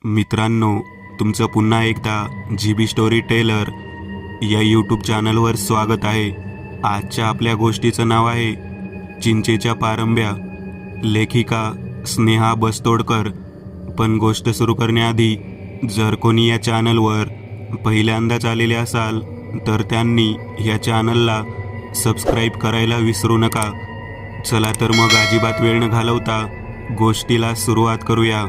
मित्रांनो, तुमचं पुन्हा एकदा GB स्टोरी टेलर या यूट्यूब चॅनलवर स्वागत आहे. आजच्या आपल्या गोष्टीचं नाव आहे चिंचेच्या पारंब्या. लेखिका स्नेहा बस्तोडकर. पण गोष्ट सुरू करण्याआधी जर कोणी या चॅनलवर पहिल्यांदाच आलेले असाल तर त्यांनी या चॅनलला सबस्क्राईब करायला विसरू नका. चला तर मग अजिबात वेळ न घालवता गोष्टीला सुरुवात करूया.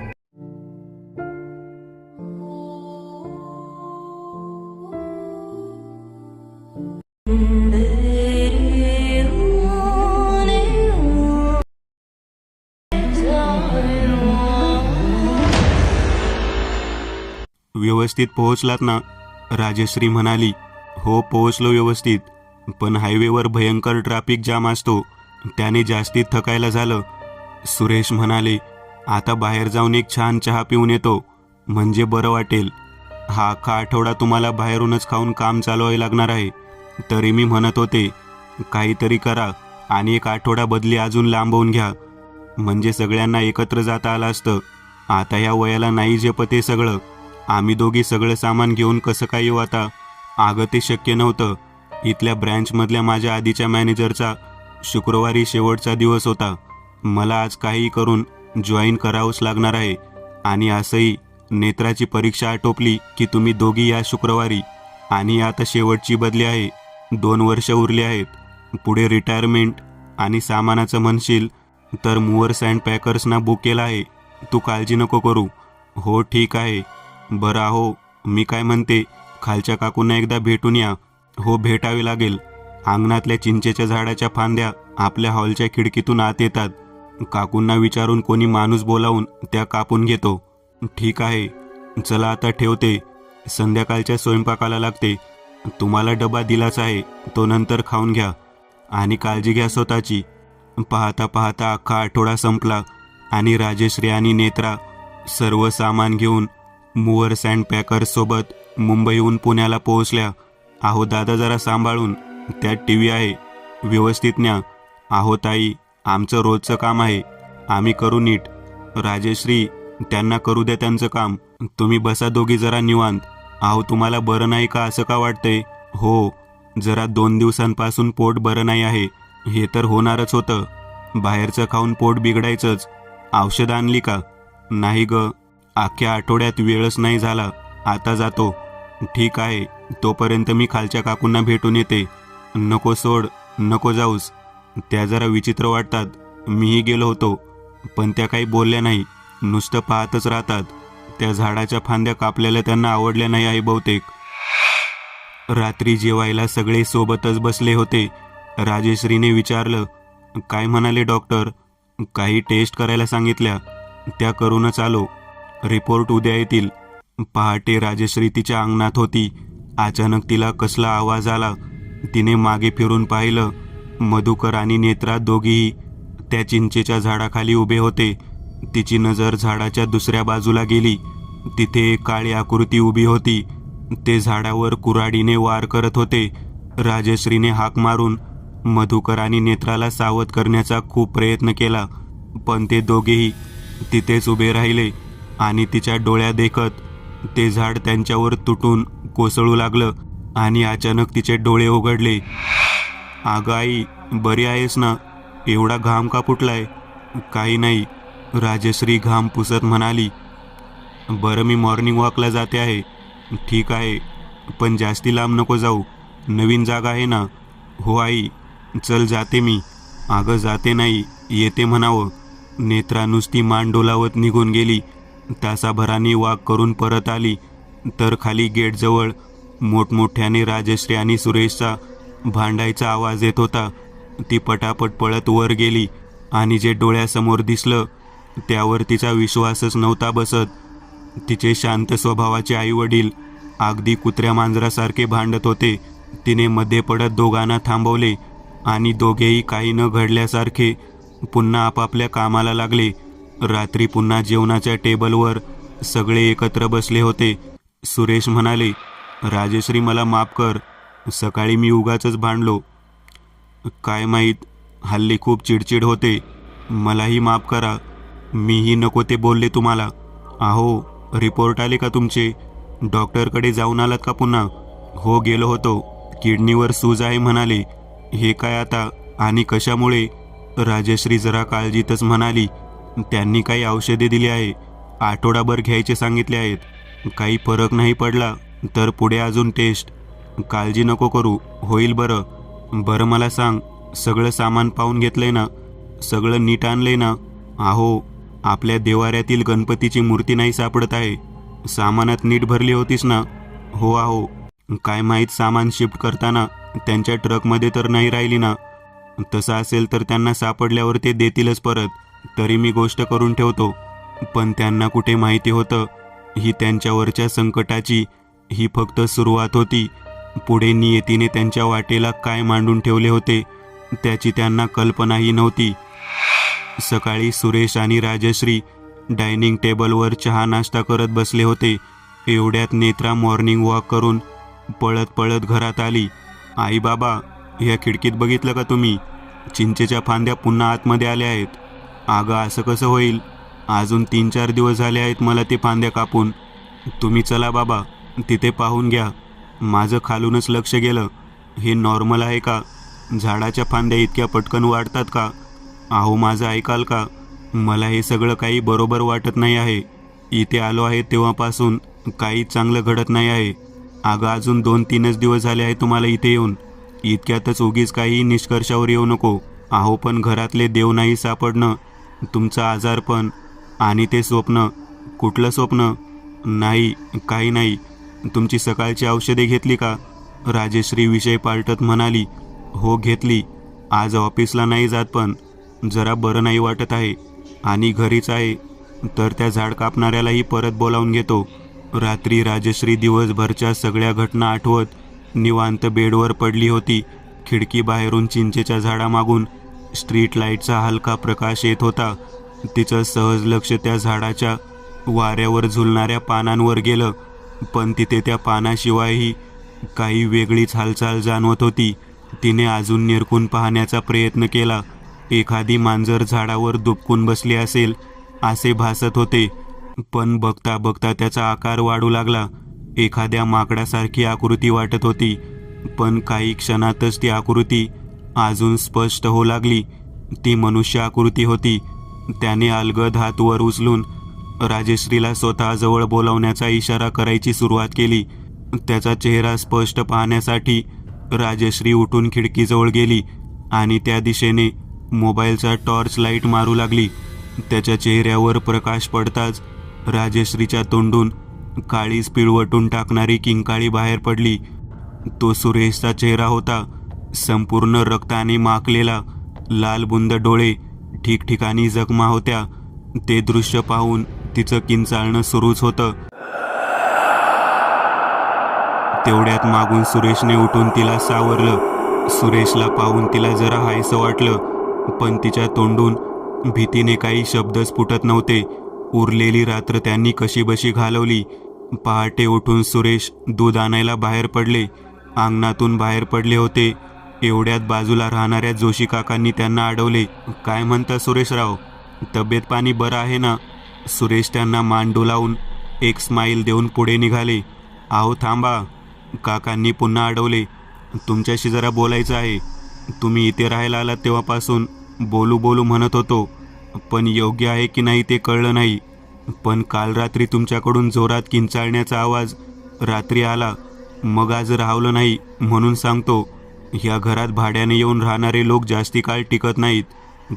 व्यवस्थित पोहोचलात ना? राजश्री म्हणाली. हो, पोहोचलो व्यवस्थित, पण हायवेवर भयंकर ट्रॅफिक जाम असतो, त्याने जास्तीत थकायला झालं. सुरेश म्हणाले. आता बाहेर जाऊन एक छान चहा पिऊन येतो, म्हणजे बरं वाटेल. हा अख्खा आठवडा तुम्हाला बाहेरूनच खाऊन काम चालवावे लागणार आहे. तरी मी म्हणत होते काहीतरी करा आणि एक आठवडा बदली अजून लांबवून घ्या, म्हणजे सगळ्यांना एकत्र जाता आलं असतं. आता या वयाला नाही झेपत हे सगळं. आम्ही दोघी सगळं सामान घेऊन कसं काय येऊ आता? अगं ते शक्य नव्हतं. इथल्या ब्रँचमधल्या माझ्या आधीच्या मॅनेजरचा शुक्रवारी शेवटचा दिवस होता. मला आज काही करून जॉईन करावंच लागणार आहे. आणि असंही नेत्राची परीक्षा आटोपली की तुम्ही दोघी या शुक्रवारी. आणि आता शेवटची बदली आहे. 2 वर्ष उरली आहेत. पुढे रिटायरमेंट. आणि सामानाचं म्हणशील तर मूव्हर्स अँड पॅकर्सना बुक केलं आहे. तू काळजी नको करू. हो ठीक आहे. बरं आहो, मी काय म्हणते, खालच्या काकूंना एकदा भेटून या. हो, भेटावे लागेल. अंगणातल्या चिंचेच्या झाडाच्या फांद्या आपल्या हॉलच्या खिडकीतून आत येतात. काकूंना विचारून कोणी माणूस बोलावून त्या कापून घेतो. ठीक आहे, चला आता ठेवते. संध्याकाळच्या स्वयंपाकाला लागते. तुम्हाला डबा दिलाच आहे, तो नंतर खाऊन घ्या. आणि काळजी घ्या स्वतःची. पाहता पाहता अख्खा आठवडा संपला आणि राजश्री आणि नेत्रा सर्व सामान घेऊन मूव्हर्स अँड पॅकर्स सोबत मुंबईहून पुण्याला पोहोचल्या. अहो दादा, जरा सांभाळून. त्यात TV आहे, व्यवस्थित न्या. अहो ताई, आमचं रोजचं काम आहे, आम्ही करू नीट. राजश्री, त्यांना करू द्या त्यांचं काम. तुम्ही बसा दोघी जरा निवांत. अहो तुम्हाला बरं नाही का? असं का वाटतंय? हो, जरा 2 दिवसांपासून पोट बरं नाही आहे. हे तर होणारच होतं. बाहेरचं खाऊन पोट बिघडायचंच. औषध आणली का? नाही ग, अख्ख्या आठवड्यात वेळच नाही झाला. आता जातो. ठीक आहे, तोपर्यंत मी खालच्या काकूंना भेटून येते. नको सोड, नको जाऊस. त्या जरा विचित्र वाटतात. मीही गेलो होतो, पण त्या काही बोलल्या नाही, नुसतं पाहतच राहतात. त्या झाडाच्या फांद्या कापलेल्या त्यांना आवडल्या नाही आहे बहुतेक. रात्री जेवायला सगळे सोबतच बसले होते. राजश्रीने विचारलं, काय म्हणाले डॉक्टर? काही टेस्ट करायला सांगितल्या, त्या करूनच आलो. रिपोर्ट उद्या येतील. पहाटे राजश्री तिच्या अंगणात होती. अचानक तिला कसला आवाज आला. तिने मागे फिरून पाहिलं. मधुकर आणि नेत्रा दोघीही त्या चिंचेच्या झाडाखाली उभे होते. तिची नजर झाडाच्या दुसऱ्या बाजूला गेली. तिथे एक काळी आकृती उभी होती. ते झाडावर कुऱ्हाडीने वार करत होते. राजश्रीने हाक मारून मधुकर आणि नेत्राला सावध करण्याचा खूप प्रयत्न केला, पण ते दोघेही तिथेच उभे राहिले. आणि तिच्या डोळ्या देखत ते झाड त्यांच्यावर तुटून कोसळू लागलं. आणि अचानक तिचे डोळे उघडले. अगं आई, बरी आहेस ना? एवढा घाम का फुटलाय? काही नाही, राजश्री घाम पुसत म्हणाली. बरं, मी मॉर्निंग वॉकला जाते आहे. ठीक आहे, पण जास्ती लांब नको जाऊ. नवीन जागा आहे ना? हो आई, चल जाते मी. अगं जाते नाही, येते म्हणावं. नेत्रा नुसती मान डोलावत निघून गेली. तासाभराने वॉक करून परत आली तर खाली गेटजवळ मोठमोठ्याने राजश्री आणि सुरेशचा भांडायचा आवाज येत होता. ती पटापट पळत वर गेली आणि जे डोळ्यासमोर दिसलं त्यावर तिचा विश्वासच नव्हता बसत. तिचे शांत स्वभावाचे आईवडील अगदी कुत्र्या मांजरासारखे भांडत होते. तिने मध्ये पडत दोघांना थांबवले आणि दोघेही काही न घडल्यासारखे पुन्हा आपापल्या कामाला लागले. रात्री पुन्हा जेवणाच्या टेबलवर सगळे एकत्र बसले होते. सुरेश म्हणाले, राजश्री मला माफ कर, सकाळी मी उगाचच भांडलो. काय माहीत, हल्ली खूप चिडचिड होते. मलाही माफ करा. मीही नको ते बोलले तुम्हाला. अहो, रिपोर्ट आले का तुमचे? डॉक्टरकडे जाऊन आलात का पुन्हा? हो गेलो होतो. किडनीवर सूज आहे म्हणाले. हे काय आता आणि कशामुळे? राजश्री जरा काळजीतच म्हणाली. त्यांनी काही औषधे दिली आहे, आठवडाभर घ्यायचे सांगितले आहेत. काही फरक नाही पडला तर पुढे अजून टेस्ट. काळजी नको करू, होईल बरं. बरं मला सांग, सगळं सामान पाहून घेतलंय ना? सगळं नीट आणलंय ना? अहो, आपल्या देवाऱ्यातील गणपतीची मूर्ती नाही सापडत आहे. सामानात नीट भरली होतीस ना? हो आहो. काय माहीत सामान शिफ्ट करताना त्यांच्या ट्रकमध्ये तर नाही राहिली ना? तसं असेल तर त्यांना सापडल्यावर ते देतीलच परत. तरी मी गोष्ट करून ठेवतो. पण त्यांना कुठे माहिती होतं ही त्यांच्यावरच्या संकटाची ही फक्त सुरुवात होती. पुढे नियतीने त्यांच्या वाटेला काय मांडून ठेवले होते त्याची त्यांना कल्पनाही नव्हती. सकाळी सुरेश आणि राजश्री डायनिंग टेबलवर चहा नाश्ता करत बसले होते. एवढ्यात नेत्रा मॉर्निंग वॉक करून पळत पळत घरात आली. आई बाबा, ह्या खिडकीत बघितलं का तुम्ही? चिंचेच्या फांद्या पुन्हा आतमध्ये आल्या आहेत. अगं असं कसं होईल? अजून 3-4 दिवस झाले आहेत मला ते फांद्या कापून. तुम्ही चला बाबा, तिथे पाहून घ्या. माझं खालूनच लक्ष गेलं. हे नॉर्मल आहे का? झाडाच्या फांद्या इतक्या पटकन वाढतात का? अहो माझं ऐकाल का? मला हे सगळं काही बरोबर वाटत नाही आहे. इथे आलो आहे तेव्हापासून काही चांगलं घडत नाही आहे. अगं अजून 2-3च दिवस झाले आहे तुम्हाला इथे येऊन. इतक्यातच उगीच काही निष्कर्षावर येऊ नको. अहो पण घरातले देव नाही सापडणं, तुमचं आजारपण आणि ते स्वप्न. कुठलं स्वप्न? नाही, काही नाही. तुमची सकाळची औषधे घेतली का? राजश्री विषय पालटत म्हणाली. हो घेतली. आज ऑफिसला नाही जात पण जरा बरं नाही वाटत आहे आणि घरीच आहे. तर त्या झाड कापणाऱ्यालाही परत बोलावून घेतो. रात्री राजश्री दिवसभरच्या सगळ्या घटना आठवत निवांत बेडवर पडली होती. खिडकी बाहेरून चिंचेच्या झाडामागून स्ट्रीट लाईटचा हलका प्रकाश येत होता. तिचं सहज लक्ष त्या झाडाच्या वाऱ्यावर झुलणाऱ्या पानांवर गेलं. पण तिथे त्या पानाशिवायही काही वेगळीच हालचाल जाणवत होती. तिने अजून निरखून पाहण्याचा प्रयत्न केला. एखादी मांजर झाडावर दुबकून बसली असेल असे भासत होते. पण बघता बघता त्याचा आकार वाढू लागला. एखाद्या माकडासारखी आकृती वाटत होती. पण काही क्षणातच ती आकृती अजून स्पष्ट होऊ लागली. ती मनुष्य आकृती होती. त्याने अलगद हात वर उचलून राजश्रीला स्वतःजवळ बोलावण्याचा इशारा करायची सुरुवात केली. त्याचा चेहरा स्पष्ट पाहण्यासाठी राजश्री उठून खिडकीजवळ गेली आणि त्या दिशेने मोबाईलचा टॉर्च लाईट मारू लागली. त्याच्या चेहऱ्यावर प्रकाश पडताच राजश्रीच्या तोंडून काळीच पिळवटून टाकणारी किंकाळी बाहेर पडली. तो सुरेशचा चेहरा होता. संपूर्ण रक्ताने माखलेला, लालबुंद डोळे, ठिकठिकाणी जखमा होत्या. ते दृश्य पाहून तिचं किंचाळणं सुरूच होतं. तेवढ्यात मागून सुरेशने उठून तिला सावरलं. सुरेशला पाहून तिला जरा हायसं वाटलं, पण तिच्या तोंडून भीतीने काही शब्दच फुटत नव्हते. उरलेली रात्र त्यांनी कशीबशी घालवली. पहाटे उठून सुरेश दूध आणायला बाहेर पडले. अंगणातून बाहेर पडले होते. एवढ्यात बाजूला राहणाऱ्या जोशी काकांनी त्यांना अडवले. काय म्हणता सुरेशराव, तब्येत पाणी बरं आहे ना? सुरेश त्यांना मान डोलावून एक स्माईल देऊन पुढे निघाले. अहो थांबा, काकांनी पुन्हा अडवले. तुमच्याशी जरा बोलायचं आहे. तुम्ही इथे राहायला आलात तेव्हापासून बोलू बोलू म्हणत होतो, पण योग्य आहे की नाही ते कळलं नाही. पण काल रात्री तुमच्याकडून जोरात किंचाळण्याचा आवाज रात्री आला. मग आज राहवलं नाही म्हणून सांगतो. ह्या घरात भाड्याने येऊन राहणारे लोक जास्ती काळ टिकत नाहीत.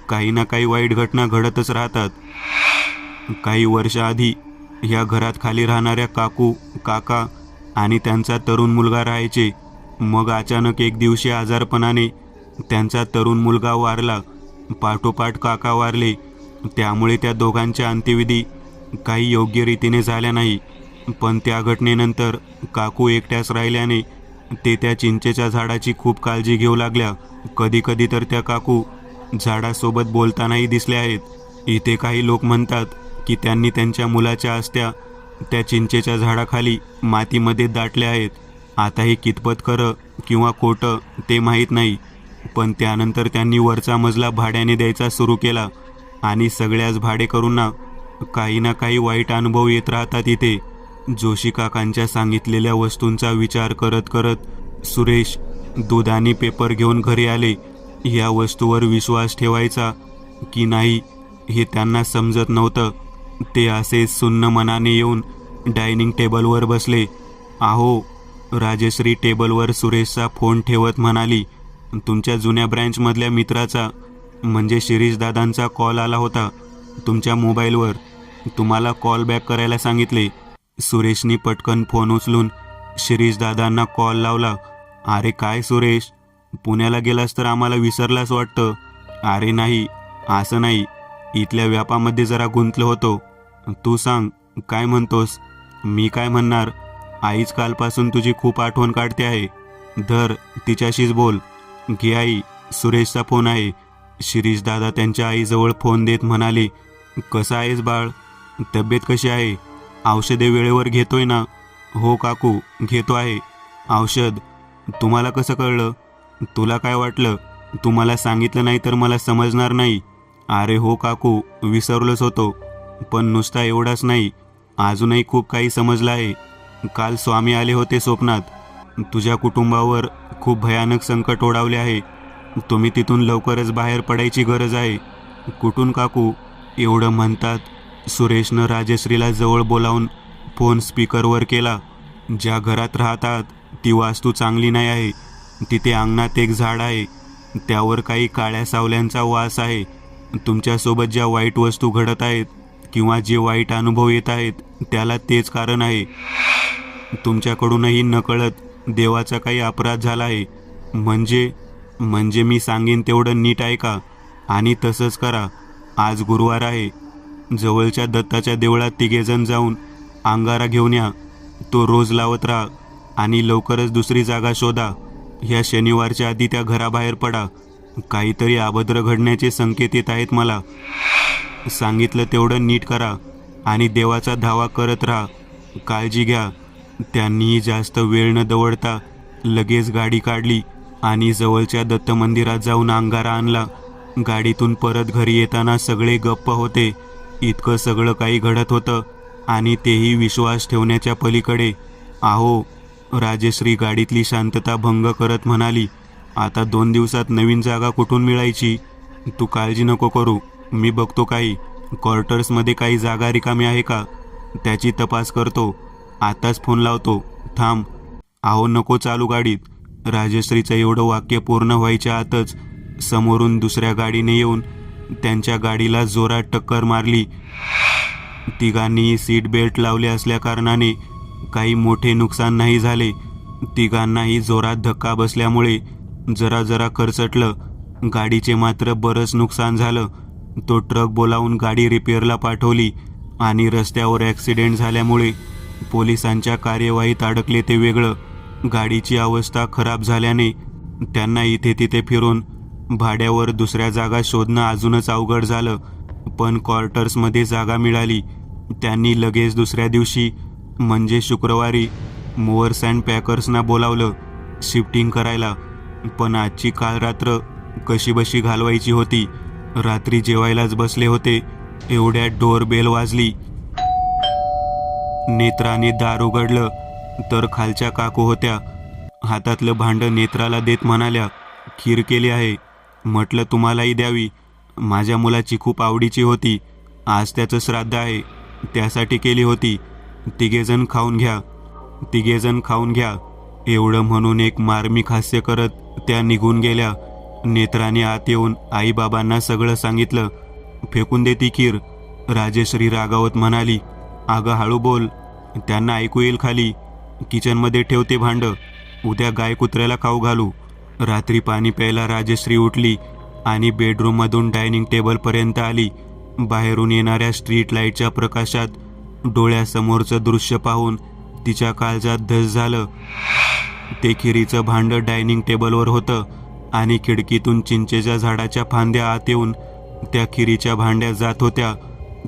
काही ना काही वाईट घटना घडतच राहतात. काही वर्षाआधी ह्या घरात खाली राहणाऱ्या काकू, काका आणि त्यांचा तरुण मुलगा राहायचे. मग अचानक एक दिवशी आजारपणाने त्यांचा तरुण मुलगा वारला. पाठोपाठ काका वारले. त्यामुळे त्या दोघांच्या अंत्यविधी काही योग्य रीतीने झाल्या नाही. पण त्या घटनेनंतर काकू एकट्याच राहिल्याने ते त्या चिंचेच्या झाडाची खूप काळजी घेऊ लागल्या. कधी कधी तर त्या काकू झाडासोबत बोलतानाही दिसल्या आहेत. इथे काही लोक म्हणतात की त्यांनी त्यांच्या मुलाच्या अस्त्या त्या चिंचेच्या झाडाखाली मातीमध्ये दाटल्या आहेत. आता हे कितपत खरं किंवा खोटं ते माहीत नाही. पण त्यानंतर त्यांनी वरचा मजला भाड्याने द्यायचा सुरू केला आणि सगळ्याच भाडेकरूंना काही ना काही वाईट अनुभव येत राहतात इथे. जोशी काकांच्या सांगितलेल्या वस्तूंचा विचार करत करत सुरेश दूध आणि पेपर घेऊन घरी आले. या वस्तूवर विश्वास ठेवायचा की नाही हे त्यांना समजत नव्हतं. ते असेच सुन्न मनाने येऊन डायनिंग टेबलवर बसले. आहो, राजश्री टेबलवर सुरेशचा फोन ठेवत म्हणाली, तुमच्या जुन्या ब्रँचमधल्या मित्राचा म्हणजे शिरीषदादांचा कॉल आला होता तुमच्या मोबाईलवर. तुम्हाला कॉल बॅक करायला सांगितले. सुरेशनी पटकन फोन उचलून शिरीषदादांना कॉल लावला. अरे काय सुरेश, पुण्याला गेलास तर आम्हाला विसरलास वाटतं. अरे नाही, असं नाही, इथल्या व्यापामध्ये जरा गुंतलो होतो. तू सांग काय म्हणतोस? मी काय म्हणणार, आईच कालपासून तुझी खूप आठवण काढते आहे. धर, तिच्याशीच बोल. घे आई, सुरेशचा फोन आहे. शिरीषदादा त्यांच्या आईजवळ फोन देत म्हणाले, कसं आहेस बाळ? तब्येत कशी आहे? औषधे वेळेवर घेतोय ना? हो काकू, घेतो आहे औषध. तुम्हाला कसं कळलं? तुला काय वाटलं तुम्हाला सांगितलं नाही तर मला समजणार नाही? अरे हो काकू, विसरलोच होतो. पण नुसता एवढाच नाही, अजूनही खूप काही समजलं आहे. काल स्वामी आले होते स्वप्नात. तुझ्या कुटुंबावर खूप भयानक संकट ओढावले आहे. तुम्ही तिथून लवकरच बाहेर पडायची गरज आहे. कुठून काकू? एवढं म्हणतात सुरेशनं राजश्रीला जवळ बोलावून फोन स्पीकरवर केला. ज्या घरात राहतात ती वास्तू चांगली नाही आहे. तिथे अंगणात एक झाड आहे, त्यावर काही काळ्या सावल्यांचा वास आहे. तुमच्यासोबत ज्या वाईट वस्तू घडत आहेत किंवा जे वाईट अनुभव येत आहेत त्याला तेच कारण आहे. तुमच्याकडूनही नकळत देवाचा काही अपराध झाला आहे. म्हणजे मी सांगेन तेवढं नीट ऐका आणि तसंच करा. आज गुरुवार आहे. जवळच्या दत्ताच्या देवळात तिघेजण जाऊन अंगारा घेऊन या. तो रोज लावत राहा आणि लवकरच दुसरी जागा शोधा. ह्या शनिवारच्या आधी त्या घराबाहेर पडा. काहीतरी अभद्र घडण्याचे संकेत येत आहेत मला. सांगितलं तेवढं नीट करा आणि देवाचा धावा करत राहा. काळजी घ्या. त्यांनीही जास्त वेळ न दवडता लगेच गाडी काढली आणि जवळच्या दत्त मंदिरात जाऊन अंगारा आणला. गाडीतून परत घरी येताना सगळे गप्प होते. इतकं सगळं काही घडत होतं आणि तेही विश्वास ठेवण्याच्या पलीकडे. आहो, राजश्री गाडीतली शांतता भंग करत म्हणाली, आता 2 दिवसात नवीन जागा कुठून मिळायची? तू काळजी नको करू, मी बघतो काही क्वार्टर्समध्ये काही जागा रिकामी आहे का त्याची तपास करतो. आताच फोन लावतो, थांब. आहो नको चालू गाडीत. राजश्रीचं एवढं वाक्य पूर्ण व्हायच्या आतच समोरून दुसऱ्या गाडीने येऊन त्यांच्या गाडीला जोरात टक्कर मारली. तिघांनीही सीट बेल्ट लावले असल्याकारणाने काही मोठे नुकसान नाही झाले. तिघांनाही जोरात धक्का बसल्यामुळे जरा जरा खरचटलं. गाडीचे मात्र बरंच नुकसान झालं. तो ट्रक बोलावून गाडी रिपेअरला पाठवली आणि रस्त्यावर ॲक्सिडेंट झाल्यामुळे पोलिसांच्या कार्यवाहीत अडकले ते वेगळं. गाडीची अवस्था खराब झाल्याने त्यांना इथे तिथे फिरून भाड्यावर दुसऱ्या जागा शोधणं अजूनच अवघड झालं. पण क्वार्टर्समध्ये जागा मिळाली. त्यांनी लगेच दुसऱ्या दिवशी म्हणजे शुक्रवारी मोअर्स अँड पॅकर्सना बोलावलं शिफ्टिंग करायला. पण आजची काल रात्र कशीबशी घालवायची होती. रात्री जेवायलाच बसले होते एवढ्यात डोअर बेल वाजली. नेत्राने दार उघडलं तर खालच्या काकू होत्या. हातातलं भांडं नेत्राला देत म्हणाल्या, खीर केली आहे. म्हटलं तुम्हालाही द्यावी. माझ्या मुलाची खूप आवडीची होती. आज त्याचं श्राद्ध आहे, त्यासाठी केली होती. तिघेजण खाऊन घ्या. एवढं म्हणून एक मार्मिक हास्य करत त्या निघून गेल्या. नेत्राने आत येऊन आईबाबांना सगळं सांगितलं. फेकून दे ती खीर, राजश्री रागावत म्हणाली. अगं हळू बोल, त्यांना ऐकू येईल खाली. किचनमध्ये ठेवते भांडं, उद्या गाय कुत्र्याला खाऊ घालू. रात्री पाणी प्यायला राजश्री उठली आणि बेडरूममधून डायनिंग टेबलपर्यंत आली. बाहेरून येणाऱ्या स्ट्रीट लाईटच्या प्रकाशात डोळ्यासमोरचं दृश्य पाहून तिच्या काळजात धस झालं. ते खिरीचं भांडं डायनिंग टेबलवर होतं आणि खिडकीतून चिंचेच्या झाडाच्या फांद्या आत येऊन त्या खिरीच्या भांड्यात जात होत्या.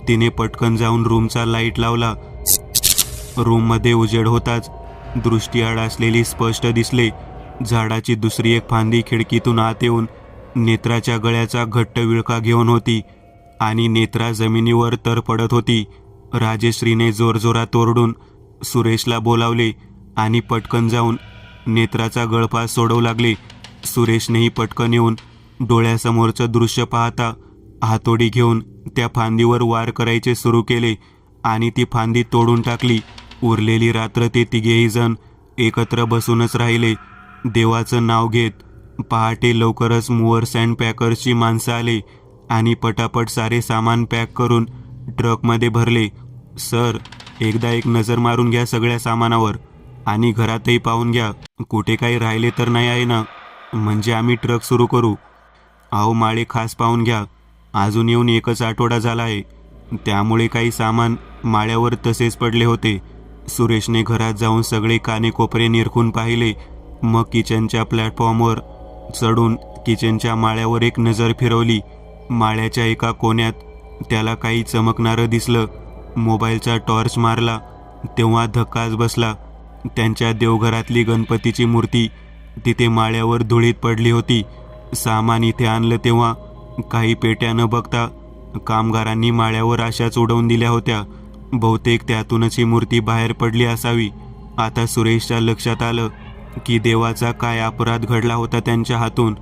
तिने पटकन जाऊन रूमचा लाईट लावला. रूममध्ये उजेड होताच दृष्टीआड असलेली स्पष्ट दिसले. झाडाची दुसरी एक फांदी खिडकीतून आत येऊन नेत्राच्या गळ्याचा घट्ट विळखा घेऊन होती. आणि नेत्रा जमिनीवर तर पडत होती. राजश्रीने जोरजोरात ओरडून सुरेशला बोलावले आणि पटकन जाऊन नेत्राचा गळफास सोडवू लागले. सुरेशनेही पटकन येऊन डोळ्यासमोरचं दृश्य पाहता हातोडी घेऊन त्या फांदीवर वार करायचे सुरू केले आणि ती फांदी तोडून टाकली. उरलेली रात्र ते तिघेही जण एकत्र बसूनच राहिले, देवाचं नाव घेत. पहाटे लवकरच मूव्हर्स अँड पॅकर्सची माणसं आले आणि पटापट सारे सामान पॅक करून ट्रकमध्ये भरले. सर, एकदा एक नजर मारून घ्या सगळ्या सामानावर आणि घरातही पाहून घ्या, कुठे काही राहिले तर नाही आहे ना, म्हणजे आम्ही ट्रक सुरू करू. अहो माळे, खास पाहून घ्या, अजून येऊन एकच आठवडा झाला आहे, त्यामुळे काही सामान माळ्यावर तसेच पडले होते. सुरेशने घरात जाऊन सगळे कानेकोपरे निरखून पाहिले. मग किचनच्या प्लॅटफॉर्मवर चढून किचनच्या माळ्यावर एक नजर फिरवली. माळ्याच्या एका कोण्यात त्याला काही चमकणारं दिसलं. मोबाईलचा टॉर्च मारला तेव्हा धक्काच बसला. त्यांच्या देवघरातली गणपतीची मूर्ती तिथे माळ्यावर धुळीत पडली होती. सामान इथे आणलं तेव्हा काही पेट्या न बघता कामगारांनी माळ्यावर अशाच उडवून दिल्या होत्या. बहुतेक त्यातूनच ही मूर्ती बाहेर पडली असावी. आता सुरेशच्या लक्षात आलं की देवाचा काय अपराध घडला होता त्यांच्या हातून.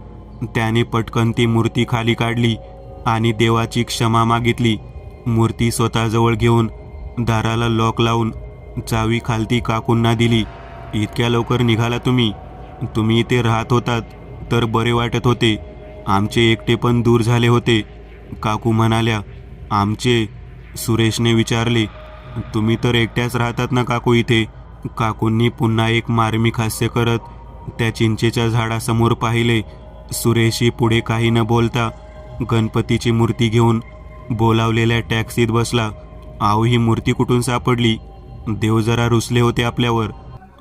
त्याने पटकन ती मूर्ती खाली काढली आणि देवाची क्षमा मागितली. मूर्ती स्वतःजवळ घेऊन दाराला लॉक लावून चावी खालती काकूंना दिली. इतक्या लवकर निघाला तुम्ही? तुम्ही इथे राहत होतात तर बरे वाटत होते, आमचे एकटे पण दूर झाले होते, काकू म्हणाल्या. आमचे? सुरेशने विचारले. तुम्ही तर एकट्याच राहतात ना काकू इथे? काकूंनी पुन्हा एक मार्मिक हास्य करत त्या चिंचेच्या झाडासमोर पाहिले. सुरेशही पुढे काही न बोलता गणपतीची मूर्ती घेऊन बोलावलेल्या टॅक्सीत बसला. अहो, ही मूर्ती कुठून सापडली? देव जरा रुसले होते आपल्यावर,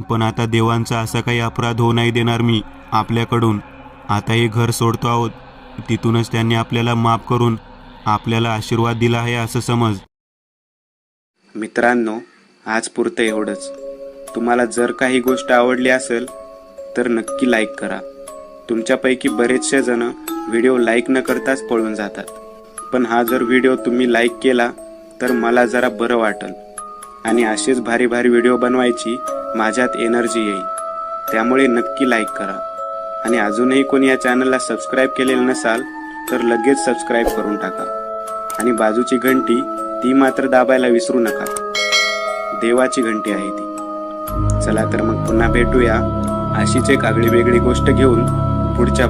पण आता देवांचा असा काही अपराध होऊ नाही देणार मी आपल्याकडून. आता हे घर सोडतो आहोत, तिथूनच त्यांनी आपल्याला माफ करून आपल्याला आशीर्वाद दिला आहे असं समज. मित्रांनो, आज पुरतं एवढंच. तुम्हाला जर काही गोष्ट आवडली असेल तर नक्की लाईक करा. तुमच्यापैकी बरेचसे जण व्हिडिओ लाईक न करताच पळून जातात, पण हा जर व्हिडिओ तुम्ही लाईक केला तर मला जरा बरं वाटेल आणि असेच भारी भारी व्हिडिओ बनवायची माझ्यात एनर्जी येईल. त्यामुळे नक्की लाईक करा आणि अजूनही कोणी या चॅनलला सबस्क्राईब केलेलं नसाल तर लगेच सबस्क्राईब करून टाका आणि बाजूची घंटी ती मात्र दाबायला विसरू नका. देवाची घंटी आहे ती. चला तर मग पुन्हा भेटूया अशीच एक आगळी वेगळी गोष्ट घेऊन पुढच्या